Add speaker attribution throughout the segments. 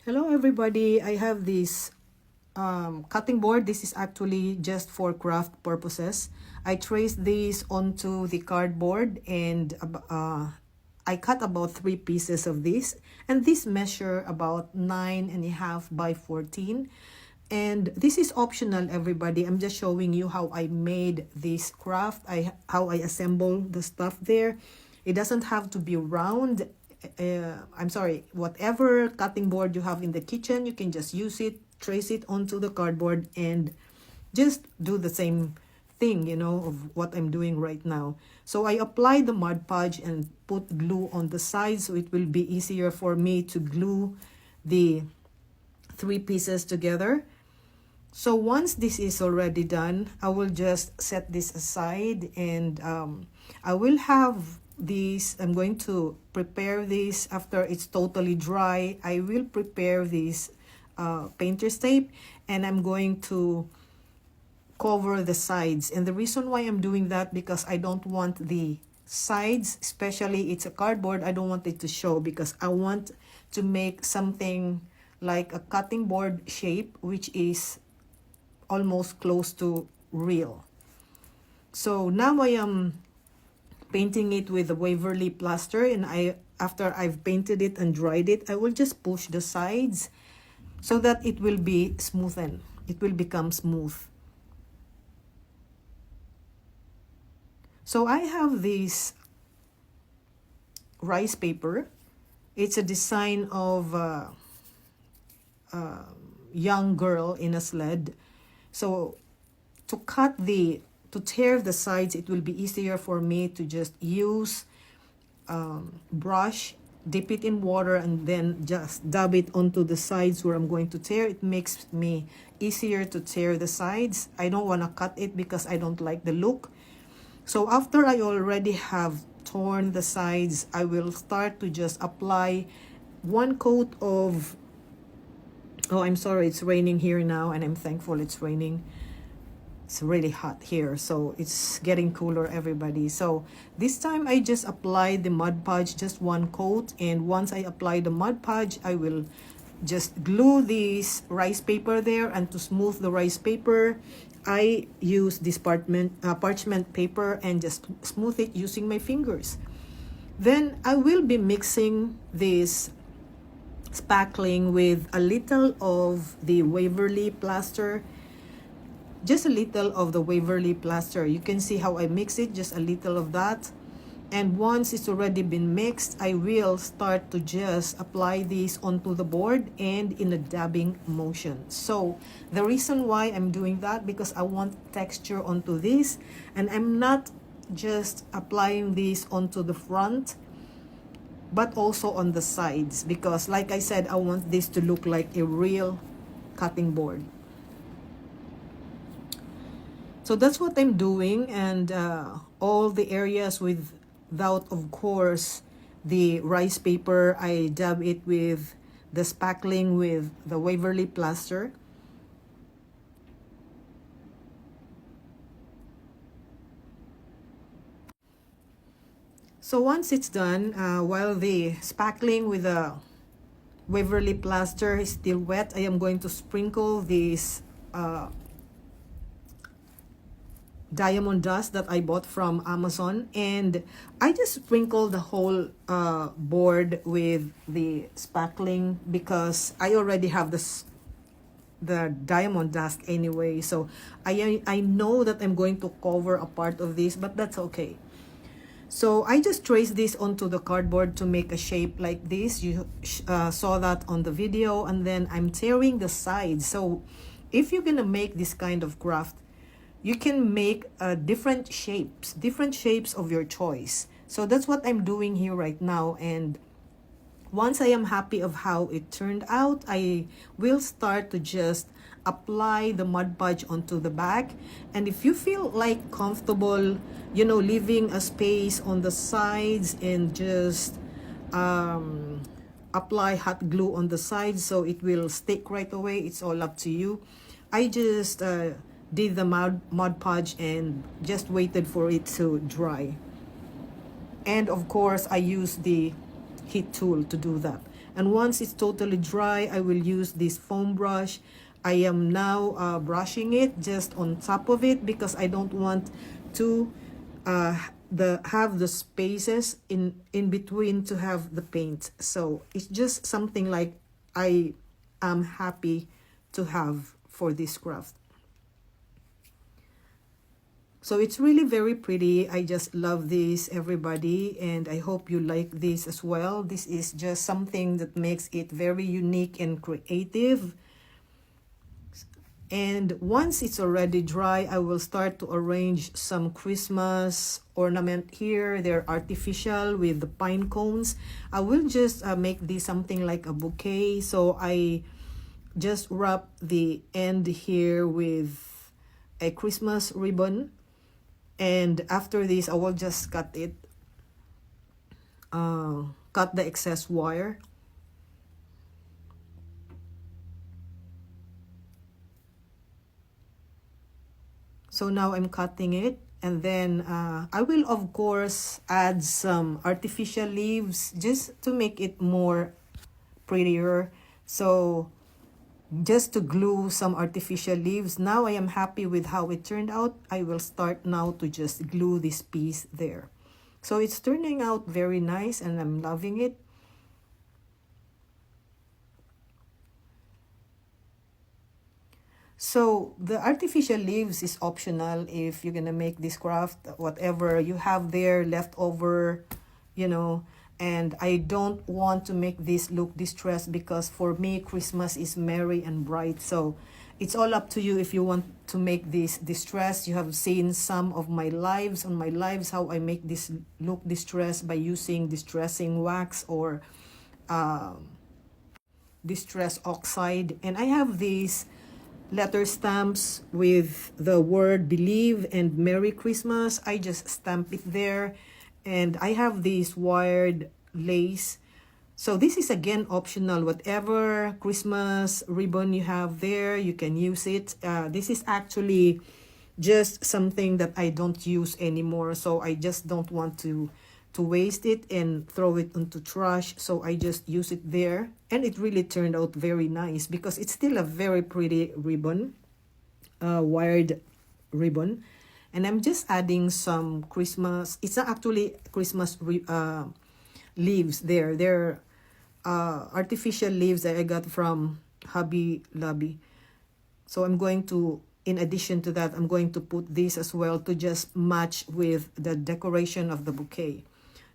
Speaker 1: Hello everybody, I have this cutting board. This is actually just for craft purposes. I traced this onto the cardboard and I cut about 3 pieces of this, and this measure about 9.5 by 14. And this is optional, everybody. I'm just showing you how I made this craft, how I assemble the stuff there. It doesn't have to be round. I'm sorry, whatever cutting board you have in the kitchen, you can just use it, trace it onto the cardboard, and just do the same thing, of what I'm doing right now. So I apply the Mod Podge and put glue on the side, so it will be easier for me to glue the 3 pieces together. So once this is already done, I will just set this aside, and I will have this. I'm going to prepare this after it's totally dry. I will prepare this painter's tape, and I'm going to cover the sides. And the reason why I'm doing that, because I don't want the sides, especially it's a cardboard, I don't want it to show, because I want to make something like a cutting board shape, which is almost close to real. So now I am painting it with the Waverly plaster, and after I've painted it and dried it, I will just push the sides so that it will be smoothened. It will become smooth. So I have this rice paper. It's a design of a young girl in a sled. So to tear the sides, it will be easier for me to just use brush, dip it in water, and then just dab it onto the sides where I'm going to tear. It makes me easier to tear the sides. I don't want to cut it because I don't like the look. So after I already have torn the sides, I will start to just apply 1 coat of, oh, I'm sorry, it's raining here now, and I'm thankful it's raining. It's really hot here, so it's getting cooler, everybody. So this time I just applied the Mod Podge, just 1 coat, and once I apply the Mod Podge, I will just glue this rice paper there. And to smooth the rice paper, I use this parchment paper and just smooth it using my fingers. Then I will be mixing this spackling with a little of the Waverly plaster. Just a little of the Waverly plaster. You can see how I mix it, just a little of that. And once it's already been mixed, I will start to just apply this onto the board and in a dabbing motion. So the reason why I'm doing that, because I want texture onto this, and I'm not just applying this onto the front, but also on the sides, because like I said, I want this to look like a real cutting board. So that's what I'm doing, and all the areas without, of course, the rice paper, I dab it with the spackling with the Waverly plaster. So once it's done, while the spackling with the Waverly plaster is still wet, I am going to sprinkle this diamond dust that I bought from Amazon, and I just sprinkle the whole board with the spackling because I already have the diamond dust anyway. So I know that I'm going to cover a part of this, but that's okay. So I just trace this onto the cardboard to make a shape like this. You saw that on the video, and then I'm tearing the sides. So if you're gonna make this kind of craft, you can make different shapes of your choice. So that's what I'm doing here right now. And once I am happy of how it turned out, I will start to just apply the Mod Podge onto the back. And if you feel like comfortable, leaving a space on the sides and just apply hot glue on the sides so it will stick right away, it's all up to you. I just did the Mod Podge and just waited for it to dry. And of course, I use the heat tool to do that. And once it's totally dry, I will use this foam brush. I am now brushing it just on top of it because I don't want to have the spaces in between to have the paint. So it's just something like I am happy to have for this craft. So it's really very pretty. I just love this, everybody, and I hope you like this as well. This is just something that makes it very unique and creative. And once it's already dry, I will start to arrange some Christmas ornament here. They're artificial with the pine cones. I will just make this something like a bouquet. So I just wrap the end here with a Christmas ribbon. And after this, I will just cut it, cut the excess wire. So now I'm cutting it, and then I will of course add some artificial leaves just to make it more prettier. So just to glue some artificial leaves. Now I am happy with how it turned out. I will start now to just glue this piece there. So it's turning out very nice and I'm loving it. So the artificial leaves is optional if you're gonna make this craft. Whatever you have there left over, you know. And I don't want to make this look distressed because for me Christmas is merry and bright. So it's all up to you if you want to make this distressed. You have seen some of my lives on my lives how I make this look distressed by using distressing wax or distress oxide. And I have these letter stamps with the word believe and Merry Christmas. I just stamp it there. And I have this wired lace. So this is again optional. Whatever Christmas ribbon you have there, you can use it. This is actually just something that I don't use anymore. So I just don't want to waste it and throw it into trash. So I just use it there. And it really turned out very nice because it's still a very pretty ribbon, wired ribbon. And I'm just adding some Christmas, it's not actually Christmas leaves there. They're artificial leaves that I got from Hobby Lobby. So I'm going to, in addition to that, I'm going to put this as well to just match with the decoration of the bouquet.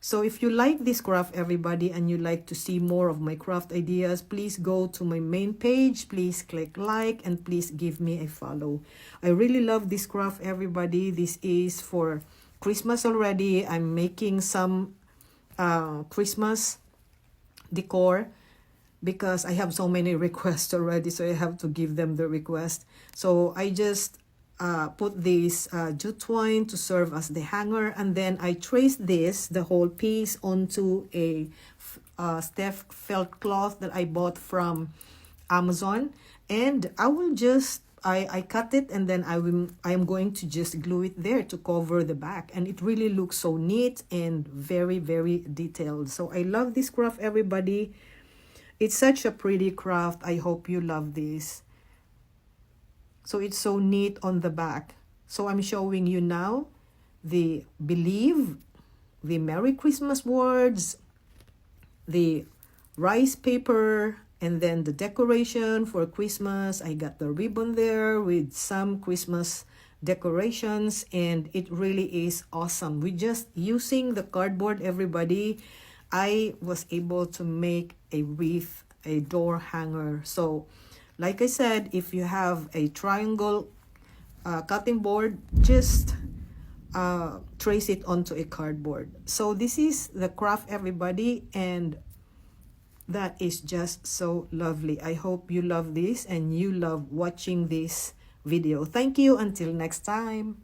Speaker 1: So if you like this craft, everybody, and you like to see more of my craft ideas, please go to my main page. Please click like and please give me a follow. I really love this craft, everybody. This is for Christmas already. I'm making some Christmas decor because I have so many requests already, so I have to give them the request. So I just put this jute twine to serve as the hanger, and then I traced this, the whole piece, onto a Steph felt cloth that I bought from Amazon, and I will just I cut it, and then I am going to just glue it there to cover the back, and it really looks so neat and very, very detailed. So I love this craft, everybody. It's such a pretty craft. I hope you love this. So it's so neat on the back. So I'm showing you now the believe, the Merry Christmas words, the rice paper, and then the decoration for Christmas. I got the ribbon there with some Christmas decorations, and it really is awesome. With just using the cardboard, everybody, I was able to make a wreath, a door hanger. So like I said, if you have a triangle cutting board, just trace it onto a cardboard. So this is the craft, everybody, and that is just so lovely. I hope you love this and you love watching this video. Thank you. Until next time.